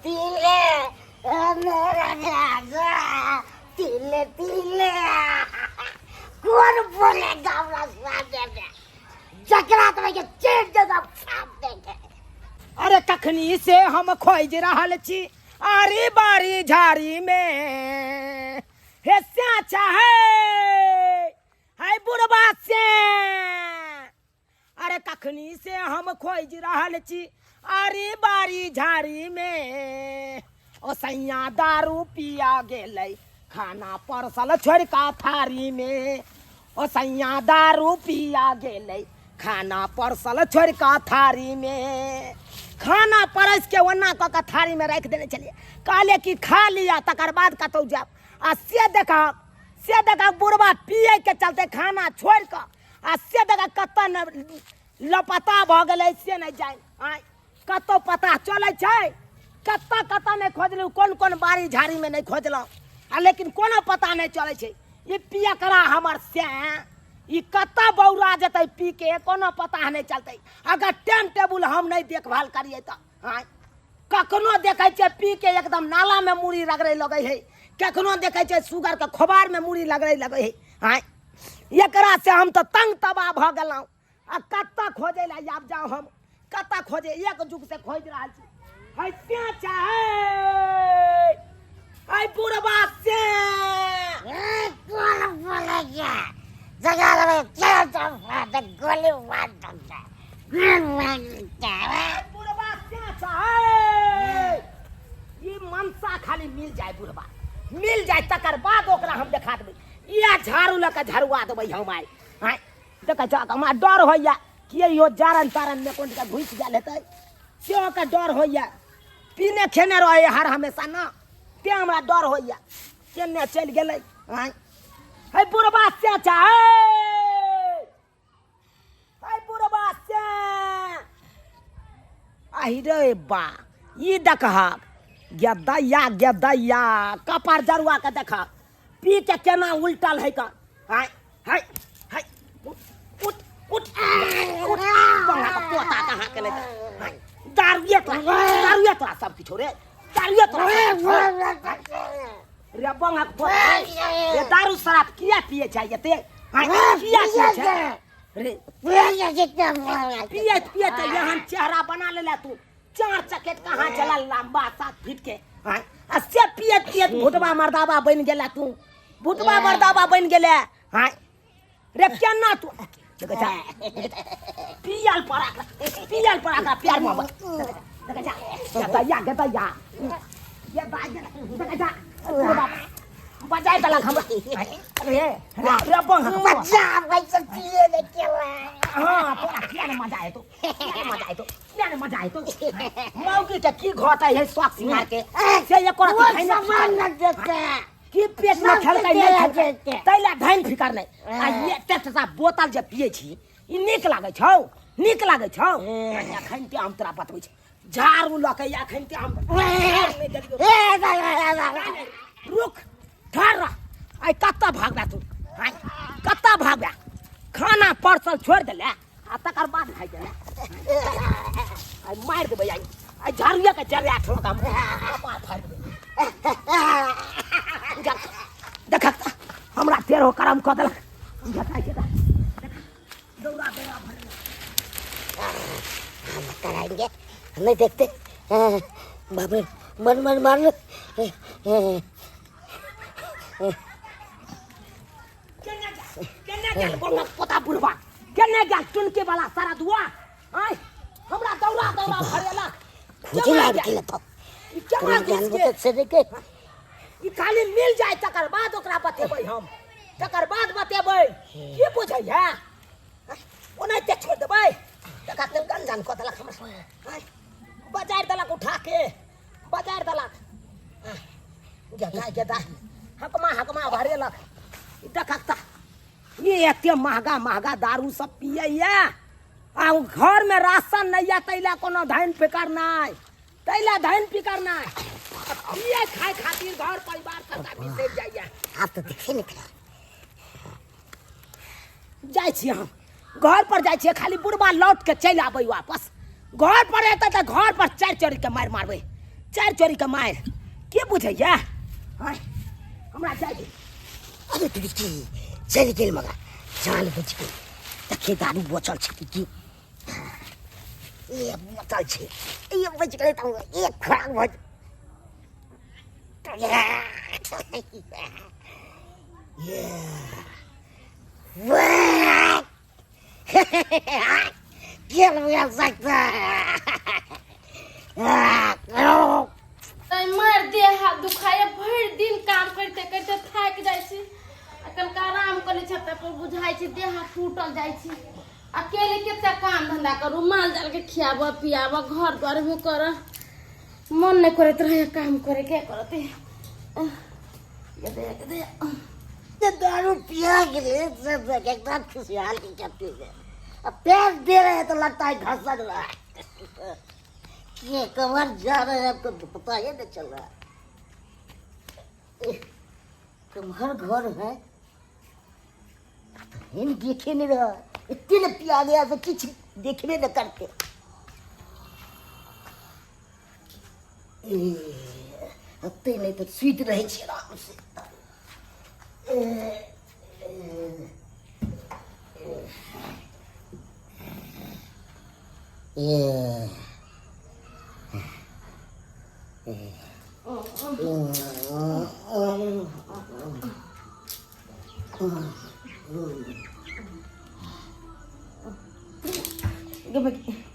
तिले मेरा राजा तिले तिले कौन बोलेगा हमरा सामने में जकरा तो के चेट दे दम सामने के। अरे कखनी से हम खोज रहल छी आरी बारी झाड़ी में हे स्याचा है बुढ़बा से। अरे कखनी से हम खोज रहल छी आरी बारी झाड़ी में ओ सैया दारू पिया गेलै खाना परसल छोड़ का थारी में। ओ सैया दारू पिया गेलै खाना परसल छोड़ का थारी में। खाना परस के ओना क के थारी में रख देने चलिए कहले कि खा लिया तकर बाद कतौ जाब आ से देखा बुढ़बा पिए के चलते खाना छोड़ कर आ से देखा कत लपता भ गेलै से नहीं जाए आय कतो पता चले छै कत नहीं खोजलू कौन कौन बारी झाड़ी में नहीं खोजलू आ लेकिन कोनो पता नहीं चले छै। ये पिया करा हमर से ई कत बौरा जतै पी के कोनो पता नहीं चलते। अगर टाइम टेबुल हम नहीं देखभाल करिए तो आय कखनो देखे छै पी के एकदम नाला में मुड़ी रगड़े लगे है कखनो देखे छै सुगर के खोबार में मुड़ी रगड़े लगे है। आय एकरा से हम तो तंग तबाह भ गेलौ आ कत खोजे ला आब जाओ हम कत खोजे एक जुग से खोज रहल छी है प्याचा है बुढ़बा से कौन बोलेगा जगह में चल चल गोली मार दूंगा बुढ़बा प्याचा है ये मनसा खाली मिल जाए बुढ़बा मिल जाए तकर बाद ओकरा हम देखा देबै या झाड़ू लके झड़ुआ देबै हम आइ आय देखे छ हमरा डर होइया कि यो जारन तारन में कोन के घुस गेल हेतै से ओकर डर होइया पीने खेने रहे हर हमेशा ना ते हमरा डर होइया केने चल गेलै आय है बुढ़बा चाचा है बुढ़बा से आहि रे बा ई देखा गेदैया कपार जरुआ के देखा पी के केना उल्टल है का हाय हाय हाय उठ उठ बंगा का पोता कहां के ले दारुए तो सब किछो रे दारुए तो रे बंगा का पोता रे दारू शराब किया पिए चाहिए ते हाय किया पिए छै रे पिए तो यहाँ चेहरा बना ले तू 4 चकेट कहाँ चला लंबा 7 फीट के आ से पियत भुटबा मर्दाबा बन गेला तू भुटबा मर्दाबा बन गेले हां रे केना तू देखा पियल पड़ा प्यार मोहब्बत देखा गेदैया ये बाज देखा बाबा बजाय तला हमरा रे रे बंग बच्चा वैसे पिए ने केला हां तोरा क्या ने मजा आए तो मौकी के की घोटा है स्वाक सिंगार के से एक और सामान न देते की पेट में खेलकै नहीं खेलकै तैला धान फिकर नहीं आ ये टेटसा बोतल जे पिए छी ई नीक लागे छौ अखन ते हम तोरा बतबै छी झाड़ू लके अखन ते हम रुक ठहर आई कत्ता भागबा तू कत्ता भागबा खाना परसल छोड़ देले आ तकर बाद खाइ देले आई मार देबै आई झाड़ूया के जरिया ठोका कपार फाड़ देबै देख हमरा तेरो करम क देलक देखा दौड़ा हम कराएंगे नहीं देखते बाबू मन मार केने बोल पता बुढ़वा केने गया टुनके वाला सारा दुआ आय हमरा दौड़ा भरेला खुजी लाग के तो केना जानबो से देखे ई खाली मिल जाए तकर बाद ओकरा बतेबै हम तकर बाद बतेबै की बुझै है ओनाइते छोड़ देबै देखा तेल गंजन क देलक हमरा बाजार देलक उठा के बाजार देलक गेदा हकमा भरेलक देखा ये एते महंगा दारू सब पिए आ घर में राशन नहीं है तैला कोनो धान फिकर नहीं तैला धान फिकर नहीं ये खाए खातिर घर परिवार सबका बिसेर जाइए आप तो देखे निकला जाय छी हम घर पर जाय छी खाली बुढ़बा लौट के चल आबै वापस घर पर एतै त घर पर चढ़ के मारबै चार चोरी कमाए के बुझैया हाय हमरा चाहिए अरे तू की चल गेल मगा जान बुझ के तखे दारू बोचल छै की ये बोचल छै ये बच गए त एक खराब भज ये वाह क्या लगा सकता मर दे हाथ दुखाए भर दिन काम करते करते थाक जाइ छी अकल का आराम करे छत पर बुझाइ छी देह हाथ टूटल जाइ छी अकेले केते काम धंधा करू माल जाल के खियाब पियाब घर द्वार में कर मन नहीं करत रहे काम करे के करते ये दे ये दारू पिया के लिए सब एकदम खुशहाल की करते हैं अब पैर दे रहे हैं तो लगता है घसा रहा है ये कमर जा रहे हैं आपको तो पता ही नहीं चल रहा तुम्हार घर है इन देखे नहीं रहा इतने पिया गया तो कुछ देखने न करते हत्ते नहीं तो स्वीट रहे आराम से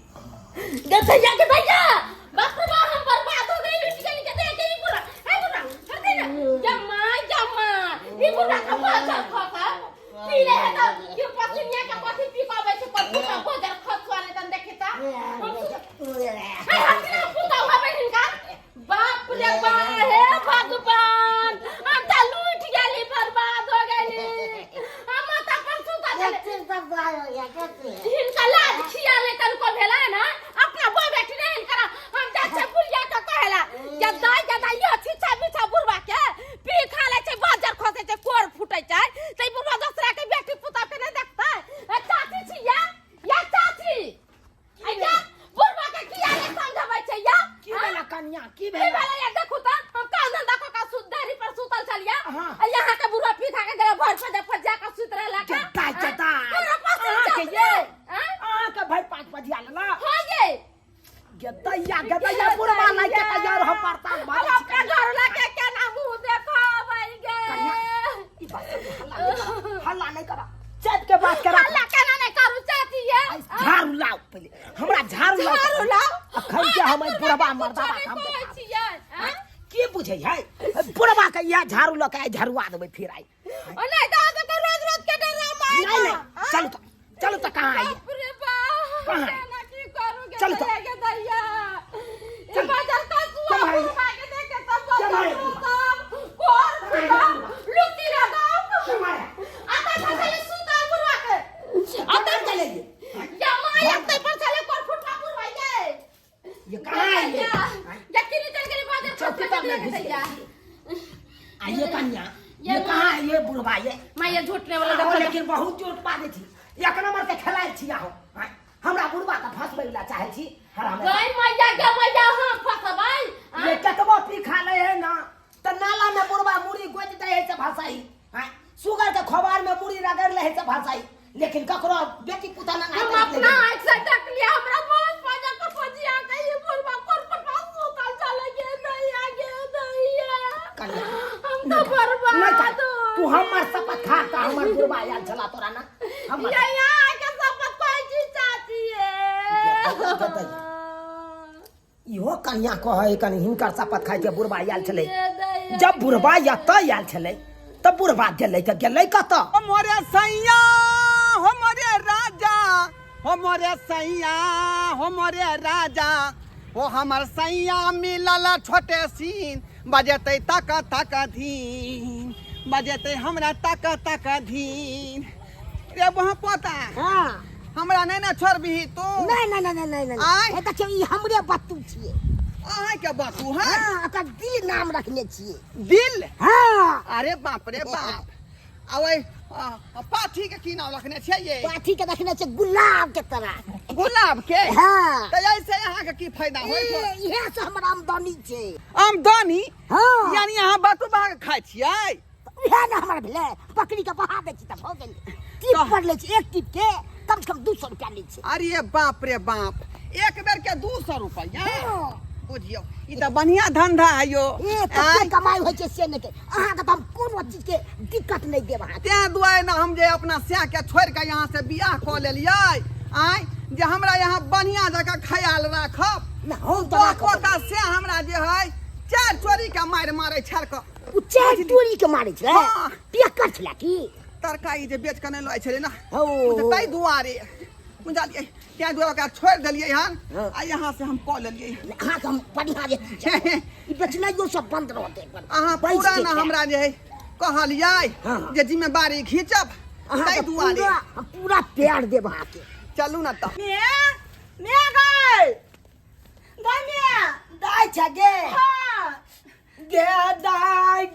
भैया के भैया बाप रे बाप हम बर्बाद हो गए लुट गए के दे के पूरा है पूरा कर दे ना जम्मा ये पूरा का बाजार खाता पी ले है तो ये पत्निया का पति पी पावे से पर पूरा बाजार खत वाले तन देखता है हत्या पूरा हुआ बहन का बाप रे बाप हे भगवान हम त लूट गेली बर्बाद हो गए हम त पर सुता चले इनका लाज खिया ले तन को भेला है ना अपना बो बेटी नहीं करा हम जाचे बुलिया का कहला जदा ये छिछा बिछा बुरबा के पी खा ले छै बाजार खोसे छै कोर फुटै छै तै बुरबा दूसरा के बेटी पुता पे नहीं देखता है चाची छी या चाची आइया बुरबा के किया ले समझाबै छै या की भेला कन्या की भेला भेला या देखो त हम काम धंधा का सुधारी पर सुतल चलिया हाँ। यहाँ के बुरबा पी खा के गए भर पर जा के सुत रहला का जता हमरा पास के ये आ के भाई 5 बजिया लेला हो ये गदैया बुढ़वा नहीं के तैयार हो पड़ता अब अपना घर लाके क्या ना मुंह देखो भाई गे हल्ला नहीं करा चट के बात करा हल्ला केना नहीं करू चाहती है झाड़ू लाओ पहले हमरा झाड़ू लाओ अखन के हम बुढ़वा मर्दा काम छियै के बुझै है बुढ़वा के या झाड़ू ल के झड़ुआ देबै फिर आई ओ नहीं तो तो रोज रोज के ड्रामा आई नहीं चलो तो कहां आई बाप रे बाप कहाँ? केना की करूंगे चल तो। के दैया चल। बाजार का सुआ चल भाई। उठा के देखे सब चल भाई। कोर लुटी लगा चल भाई। आता फसले सुता बुरवा के आता चले या माया ते फसले कोर फुटवा बुरवा ये कहां आई या किनी चल गई बाजार चौकी पर मैं घुस दैया आइए कन्या ये कहां है ये बुढ़वा ये माया झूठने वाला देखो देखो लेकिन बहुत चोट पा दे छी एक नंबर के खेलाइ छी हो हमरा बुढ़वा का फसबै ला चाहे छी हराम गई मैया के मैया हां फसबाई ये कतबो पी खा ले है ना त नाला में बुढ़वा मुड़ी गोज दे है से भाषाई सुगर के खबर में मुड़ी रगड़ ले है से भाषाई लेकिन ककरो बेटी पुता ना हम अपना आंख से देख लिया हमरा बहुत मजा को फजिया के ये बुरबा कोर पर पास सुता चले गे दैया कन्या हम तो बर्बाद तू हमर शपथ खा का हमर बुढ़वा याद चला तोरा ना हमर या के शपथ कोई जी चाहती है इहो कन्या कहै कनि हिनकर शपथ खाइ के बुढ़वा आयल छलै जब बुढ़वा एतऽ आयल छलै तब बुढ़वा गेलै तऽ गेलै कतऽ मोरे सैया हो मोरे राजा हो मोरे सैया हो मोरे राजा हो हमर सैया मिलल छोटे सीन बजेते तक तक धीन बजेते हमरा तक तक धीन रे वहाँ पता हां हमरा नहीं ना छोड़बी तू नहीं आय। ए त ई हमरे बत्तू छिए अहाँ के बातू है हां ओकर दिल नाम रखने छिए दिल हां अरे बाप रे बाप आवे पाठी के की नाम रखने छै ये पाठी के देखने छै गुलाब के तरह। गुलाब के हाँ त ऐसे यहाँ के की फायदा होय छै? इहे से हमर आमदनी छै। आमदनी हाँ यानी यहाँ बतुबा के खाय छियै? इहे ने हमर भेलै, बकरी के बहा दै छी त हो गेल। टिप पर ले छी, एक टिप के कम से कम 200 रुपया ले छी। अरे बाप रे बाप, एक बेर के 200 रुपया हाँ। बुझियो ई त बढ़िया धंधा है यो। कते कमाई होइ छै से नहि के, अहाँ के त हम कोनो चीज के दिक्कत नहीं देब अहाँ। ते दुआरे ना हम जे अपना स्याह के छोड़ के यहाँ से बियाह क लेलियै आय जे हमरा यहाँ बढ़िया जगह ख्याल राखब ना हो त कोता से हमरा जे है चार चोरी के मार मारे छड़ के उ चार टोरी के मारै छलै, हाँ। पियक्कर छलै की? तरकारी जे बेच के नहीं लै छलै ना हो तै दुआरे बुझलियै ते दुआरे ओकरा छोड़ देलियै हन हाँ। आ यहाँ से हम क लेलियै। अहाँ के हम बढ़िया जे ई बेचनाइयो सब बंद रहतै। अहाँ पूरा ना हमरा जे है कहलियै हाँ। जे जिम्मेवारी खींचब अहाँ तै के दुआरे पूरा प्यार देब अहाँ के। चलू ना त मैं गई गई दाई छ गे हाँ गे दाई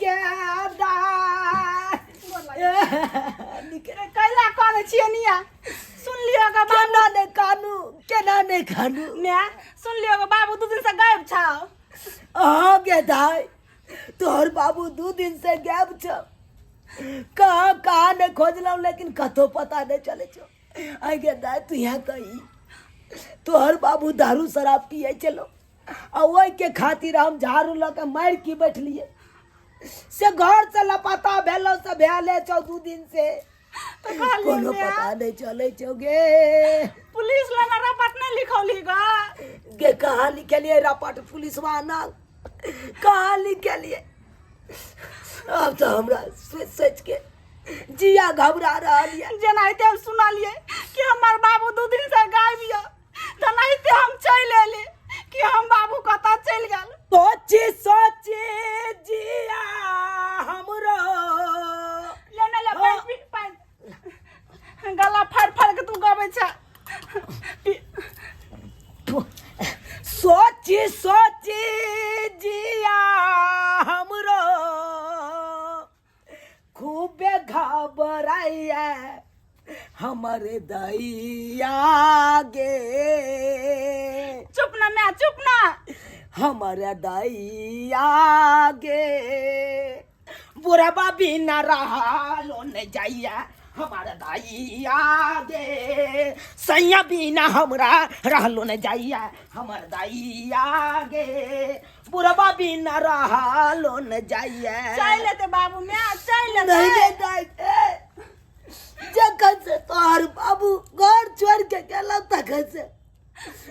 निकरे कैला कौन छिए निया सुन लियो ग केना नहीं कानू, केना नहीं खानू। मैं सुन लियो ग बाबू 2 दिन से गायब छौ। हाँ गे दाई, तोहर बाबू 2 दिन से गायब छ। कहाँ नहीं खोजलौ लेकिन कतो पता नहीं चले छो। आई गे दाई तू यहाँ कही तोहर बाबू दारू शराब पिए चलो आ ओई के खातिर हम झाड़ू ल के मार की बैठलिए से घर से लापता भेलो से भेले 2 दिन से तो कहलिए कोनो मैं पता नहीं चले छो गे। पुलिस लगा रपट नहीं लिखौली ग गे कहाँ लिखलिए रपट पुलिस वाला कहाँ लिखलिए? अब तो हमरा सोच सोच के जिया घबरा रहा है। जनाइते हम सुनलिए कि हमार बाबू 2 दिन से गायब हिय तनाइते हम चल एले कि हम बाबू कता चल गेल। सोची सोची जिया हमरो लेने ले पाइन पी पाइन गला फाड़ फाड़ के तू गाबै छ। सोची सोची जिया हमरो खूबे घबराइया हमारे दैया गे चुप ना मैं चुप ना हमारा दैया गे बुढ़वा भी न रहा लो न जाइया हमारा दैया गे सैया भी न हमरा रहलो न जाइया हमारा दैया गे बुढ़वा भी न रहा लो न जाइया। चल लेते बाबू मैं चल लेते नहीं गे दाई जखन से तोहर बाबू घर छोड़ के गेला तखन से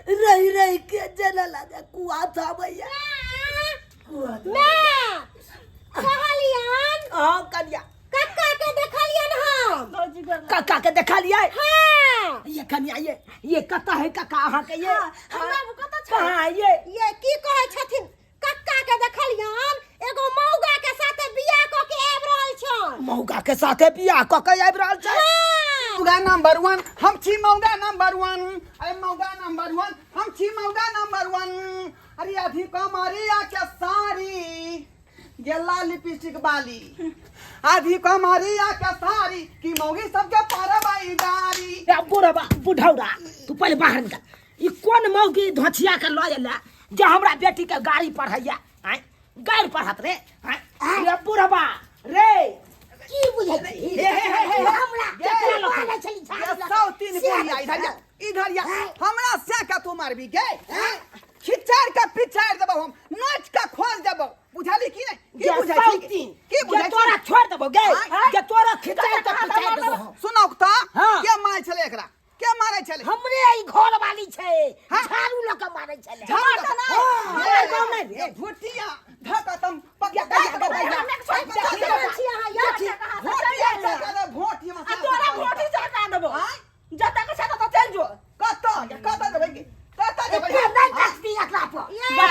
रही रही के जना लगा कुआ था भैया मैं कहलियन हाँ कन्या कक्का के देखलियन हम। काका के देखा लिया हाँ ये कन्या ये कता है काका अहाँ के ये हम बाबू कतऽ छ? कहाँ ये की कहै छथिन कक्का के देखलियन एगो मौगा के साथे बियाह क के आब रहल छन। मौगा के साथे बियाह क के आबि रहल छै। मौगा नंबर 1 हम छी मौगा नंबर 1 अरे मौगा नंबर 1 हम छी मौगा नंबर 1 अरे अभी कमरिया के साड़ी गेला लिपस्टिक बाली आधी कमरिया के साड़ी की मौगी सबके परबाई डारी। ए बुढ़वा बुढ़ौरा तू पहले बाहर निकल। ई कोन मौगी धोछिया के लऽ एला जे हमरा बेटी के गाड़ी पढ़ैया आय गाड़ी पढ़त रे आय रे बुढ़वा रे की बुझै छी हमरा केतना लोग कहै छली झाड़ी लगा। 103 बुढ़िया इधर या हमरा से का तू मारबी के खिचार के पिचार देबो हम नोच के खोल देबो बुझाली की नहीं की बुझाई की बुझाई तोरा छोड़ देबो गे के तोरा खिचाई के पिचाई देबो। सुनो त हाँ। के मारै छले एकरा के मारै छले हमरे ई घर वाली छै झाड़ू ल के मारै छले। झाड़ू लऽ के? हमरा गाँव में रे भुटिया धक तम पक भोटी में तोरा भोटी चढ़ा देबो जता के छता तो चल जो कत देबै की कत देबै नहीं कसबी एकरा पर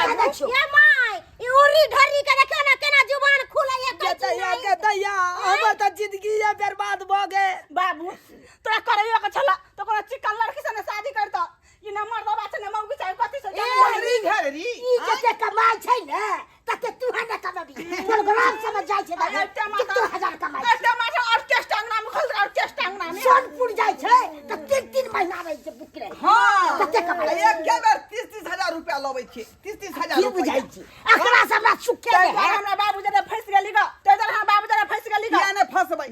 बता छो ये माय ई उरी ढरी के देखियो ना केना जुबान खुलै ये के दैया हमर त जिंदगी ये बर्बाद भ गए। बाबू तोरा करैयो के छला तो कोनो चिकन लड़की से शादी करता ई न मर्द बात ने मौगी चाहे कथि से घरी घरी ई जते कमाई छै ने तते तू हने कमाबी प्रोग्राम से में जाय छै 1000 कमाई ऑर्केस्ट्रा कमाई एक के बेर 30,000 रुपया लबै छी 30,000 की बुझाइ छी एकरा से हमरा सुख के है हमरा बाबू जरे फंस गेली ग ते जरे हम बाबू जरे फंस गेली ग किया ने फसबै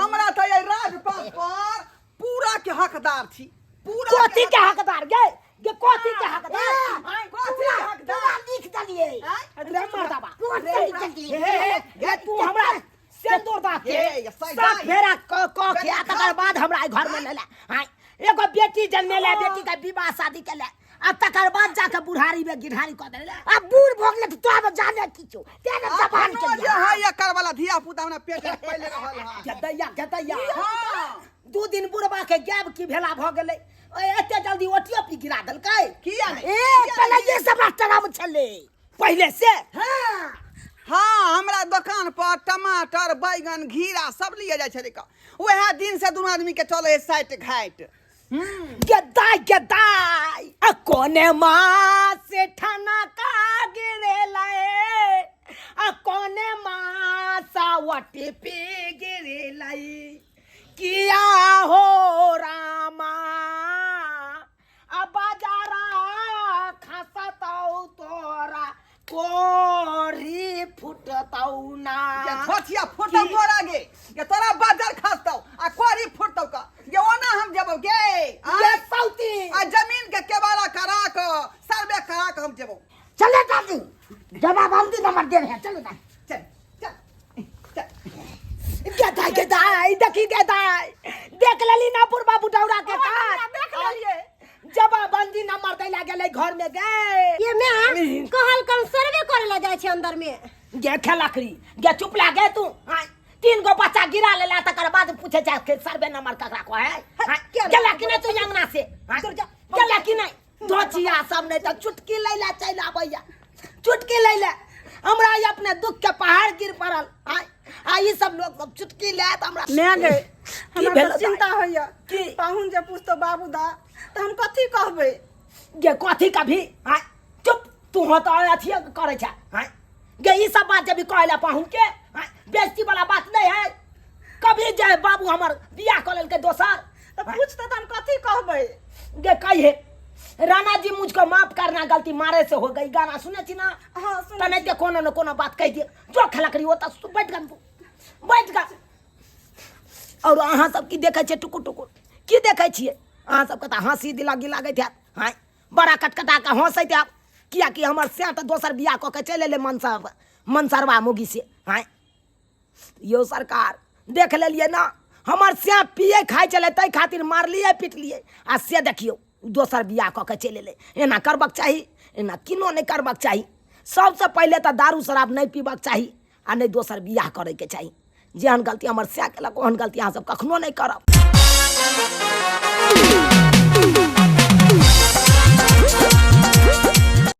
हमरा त ये राजपाट पर पूरा के हकदार छी पूरा कोथी के हकदार गे कोथी के हकदार कोथी के हकदार लिख दलिए रे मर्दाबा गे तू हमरा सिंदूर दा के सात फेरा क के आ तकर बाद हमरा घर में लेला हां एगो बेटी जन्मेला बेटी का विवाह शादी केला आ तकर बाद जाके बुढ़ारी में गिढ़ारी क देला अब बूढ़ भोगले तो अब जाने किछो तेरे जबान के जे है एकर वाला धिया पुता हमरा पेट में पहिले रहल है गदैया हां 2 दिन बुढ़बा के गैब की भेला भ गेलै एते जल्दी ओटियो पी गिरा देलकै किया ने ए पहले ये सब टरम छले पहले से हां हाँ हमरा दुकान पर टमाटर बैगन घीरा सब लिए जाय छले का वह दिन से दोनों आदमी के चले है साइट घाट गदाई कोने माँ से ठना का गिरे लाए कोने माँ सावटी पे गिरे लाई किया हो रामा अब बाजारा खसताऊ तोरा कोरी फुटताऊ ना ये छोटिया फोटो तोरा गे ये तोरा बाजार खास्तौ आ कोरी फुटतौ का ये ओना हम जबो गे ये सौती आ जमीन के केवाड़ा करा के सर्वे करा के हम जबो चले दादी जवाब हम दी नंबर दे रहे हैं चलो दादी चल चल गदाई देखी गदाई देख लेली ना पूर्वा बुटौरा के काट देख लेलिए जवाबंदी नंबर दैला गेलै घर में गए ये मैं कहल कम सर्वे करे ला जाय छै अंदर में गे खेलकरी गे चुप लागे तू 3 गो बच्चा गिरा लेला तकर बाद पूछे जा के सर्वे नंबर ककरा को है गेला कि नहीं तू अंगना से गेला कि नहीं दोचिया सब नहीं तो चुटकी लैला चल आबैया चुटकी लैला हमरा ये अपने दुख के पहाड़ गिर पड़ल आ ई सब लोग चुटकी ले त हमरा मैं गए की हमरा भेल तो चिंता होइया की? पाहुन जे पूछतो बाबू दा तो हम कथी कहबै गे कथी कभी चुप तू हो तो अथी करे छ गे ई सब बात जब कहला पाहुन के बेइज्जती वाला बात नहीं है कभी जे बाबू हमर बियाह कर लेल के दोसर तो पूछतो तो हम कथी कहबै गे कहिए राणा जी मुझको माफ करना गलती मारे से हो गई गाना सुने छी ना हां सुन तने ते कोनो न कोनो बात कह दिए जो खलकरी होता बैठ गा और अहाँ सब की देखे छे टुकुर टुकुर की देखे छिए अहाँ सब कता हंसी दिलागी लागे थे हां बड़ा कटकटा के हंसैत आप किया कि हमर से त दोसर बियाह क के चले ले मनसरवा मुगी से हां यो सरकार देख लेलिए ना हमर से पिए खाए चले तै खातिर मारलिए पिटलिए आ से देखियो दोसर बियाह क के चले ले एना करबक चाही एना किनो नहीं करबक चाही सबसे पहले तो दारू शराब नहीं पीबक चाही आ नहीं दोसर बियाह करे के चाही जेहन गलती हमर से केलक ओहन गलती अहाँ सब कखनो नहीं करब